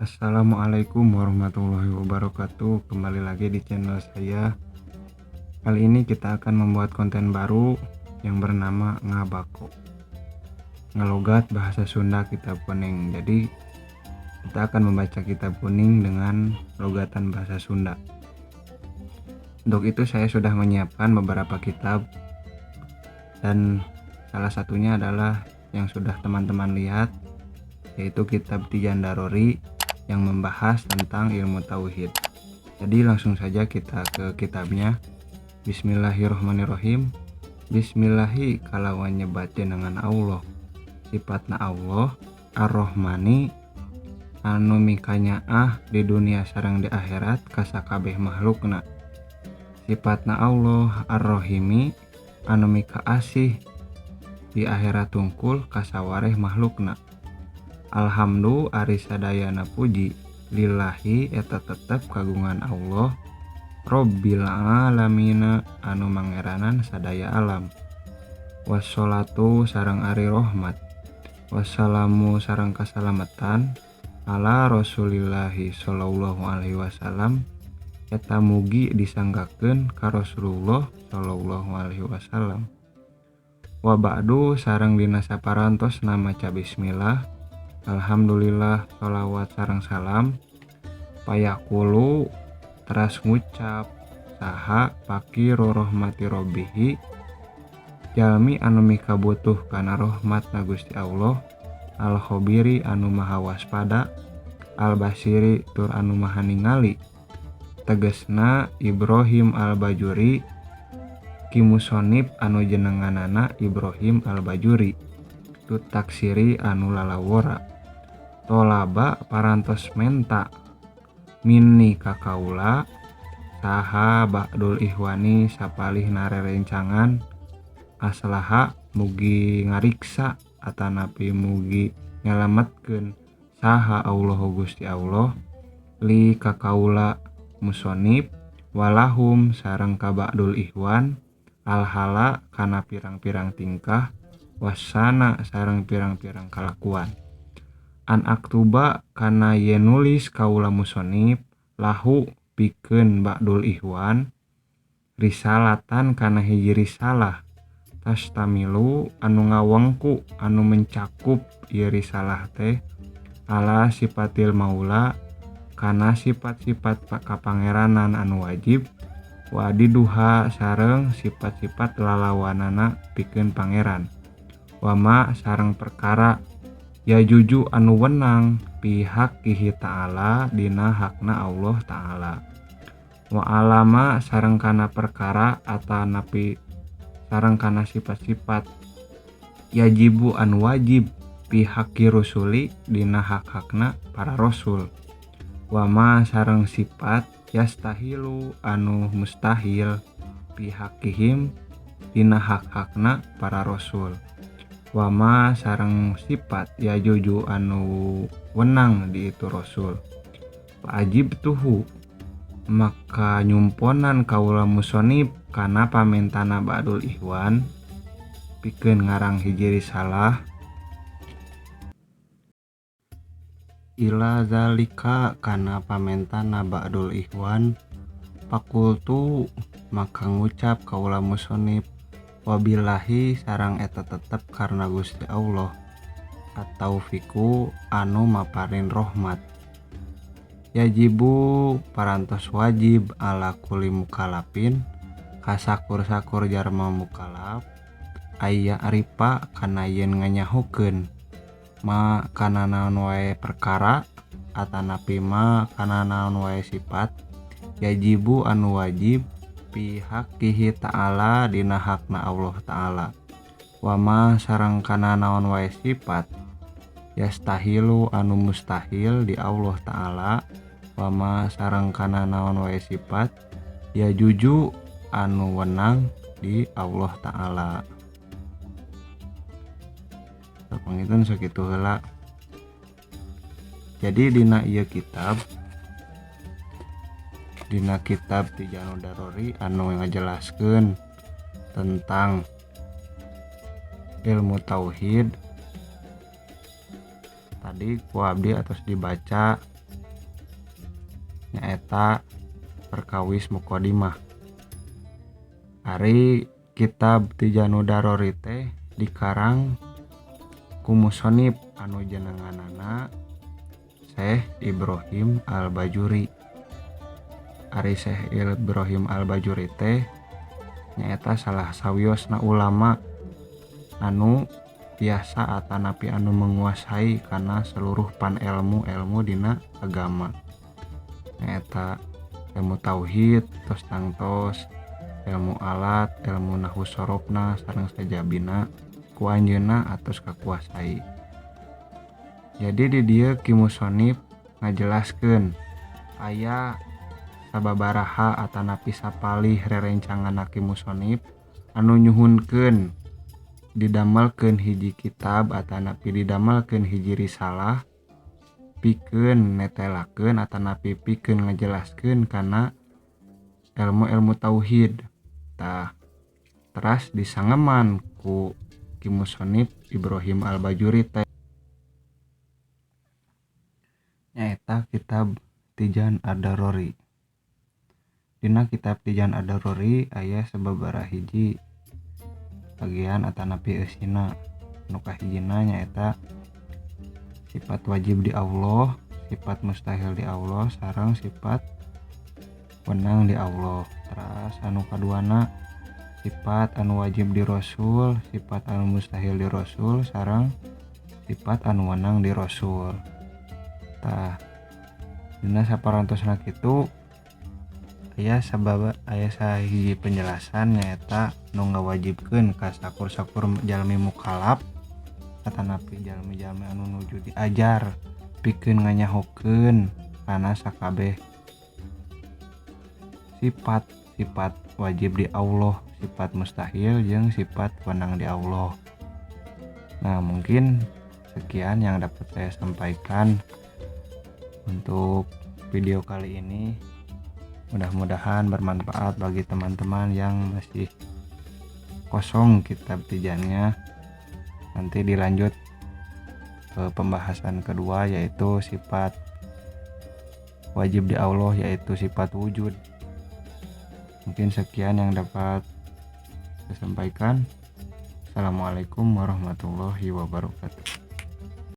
Assalamualaikum warahmatullahi wabarakatuh. Kembali lagi di channel saya. Kali ini kita akan membuat konten baru yang bernama Ngabako. Ngelogat bahasa Sunda kitab kuning. Jadi kita akan membaca kitab kuning dengan logatan bahasa Sunda. Untuk itu saya sudah menyiapkan beberapa kitab, dan salah satunya adalah yang sudah teman-teman lihat, yaitu kitab Tijan Darori yang membahas tentang ilmu tauhid. Jadi langsung saja kita ke kitabnya. Bismillahirrahmanirrahim. Bismillahi kalawan nyebat jenengan Allah, sifatna Allah Ar-Rahmani anu mikanyaah di dunia sareng di akhirat ka sakabeh makhlukna. Sifatna Allah Ar-Rahimi anu mika asih di akhirat tungkul ka sawareh makhlukna. Alhamdulillah ari sadayana puji lillahi eta tetep kagungan Allah Robbil alamina anu mangeranan sadaya alam. Wassalatu sareng ari rahmat, wassalamu sareng kasalamatan ala Rasulillahi sallallahu alaihi wasallam, eta mugi disanggakeun ka Rasulullah sallallahu alaihi wasallam. Wa ba'du sareng dina saparantos maca bismillah, alhamdulillah, sholawat sareng salam, payakulu teras ngucap saha pakiru rahmati robbihi, jalmi anu mika butuh kana rahmatna Gusti Allah, al khobiri anu maha waspada, al basiri tur anu maha ningali. Tegesna Ibrahim al Bajuri, kimusonib anu jenenganana Ibrahim al Bajuri, tut taksiri anu lalawora. Tolaba parantos menta minni kakaula saha ba'dul ihwani sapalih narerencangan aslaha mugi ngariksa atanapi mugi nyalametkeun saha Allah Gusti Allah li kakaula musonib walahum sareng ka ba'dul ihwan alhala kana pirang-pirang tingkah wasana sareng pirang-pirang kalakuan. An aktuba kana yen nulis kaula musonib lahu pikeun ba'dul ihwan risalatan kana hiji risalah tastamilu anu ngawengku anu mencakup ieu risalah teh ala sifatil maula kana sifat-sifat kapangeranan anu wajib wa diduha sareng sifat-sifat lalawanana pikeun pangeran wama sareng perkara ya juju anu wenang pihak kihi ta'ala dina hakna Allah ta'ala wa alama sareng kana perkara atanapi sareng kana sifat-sifat yajibu anu wajib pihak ki rusuli dina hak-hakna para rasul wama sareng sifat yastahilu anu mustahil pihak kihim dina hak-hakna para rasul wama sareng sifat ya juju anu wenang di itu rasul. Ajib tuhu maka nyumponan kaula musonib kana pamentana ba'dul ihwan pikeun ngarang hiji risalah ila zalika kana pamentana ba'dul ihwan pakultu maka ngucap kaula musonib wabillahi sarang eta tetep karena Gusti Allah at-taufiku anu maparin rahmat. Yajibu parantos wajib ala kuli mukalapin kasakur-sakur jarma mukalap aya aripa kana yen nganyahukeun ma kana naon wae perkara atanapi ma kana naon wae sifat yajibu anu wajib pihak kihi ta'ala dina hakna Allah ta'ala wama sareng kana naon wae sifat yastahilu anu mustahil di Allah ta'ala wama sareng kana naon wae sifat ya juju anu wenang di Allah ta'ala. Pangitun sakitu heula. Jadi dina ieu kitab Tijan Darori anu ngajelaskeun tentang ilmu tauhid. Tadi ku abdi atos dibaca nyaeta perkawis muqaddimah. Ari kitab Tijanu Darori teh dikarang ku musonif anu jenenganana Syekh Ibrahim Al-Bajuri. Ari Syekh Ibrahim Al-Bajuri teh nyaeta salah sawiosna ulama anu tiasa atanapi anu menguasai kana seluruh pan ilmu dina agama. Nyaeta ilmu tauhid, tos tangtos, ilmu alat, ilmu nahwu sorofna sareng sajabina ku anjeunna atos kakuasai. Jadi di dieu Ki Musonif ngajelaskeun aya sababaraha atanapi sapalih rerencanganna Ki Musonif anu nyuhunkeun didamelkeun hiji kitab atanapi didamelkeun hiji risalah pikeun netelakeun atanapi pikeun ngajelaskeun kana ilmu-ilmu tauhid. Tah teras disangeman ku Ki Musonif Ibrahim Al-Bajuri teh nyaeta kitab Tijan Ad-Darori. Dina kitab Tijan Ad-Darori aya sababaraha hiji bagian atanapi eusina. Nu kahijina nyaeta sifat wajib di Allah, sifat mustahil di Allah, sareng sifat wenang di Allah. Terus anu kaduana sifat anu wajib di Rasul, sifat anu mustahil di Rasul, sareng sifat anu wenang di Rasul. Tah dina saparantosna kitu aya sahiji penjelasan nyaeta nu ngawajibkeun ka sakur-sakur jalmi mukallaf atanapi jalmi-jalmi anu nuju diajar pikeun nganyahokeun kana sakabeh sifat wajib di Allah, sifat mustahil jeung sifat wenang di Allah. Nah, mungkin sekian yang dapat saya sampaikan untuk video kali ini. Mudah-mudahan bermanfaat bagi teman-teman yang masih kosong kitab tijannya. Nanti dilanjut ke pembahasan kedua yaitu sifat wajib di Allah, yaitu sifat wujud. Mungkin sekian yang dapat saya sampaikan. Assalamualaikum warahmatullahi wabarakatuh.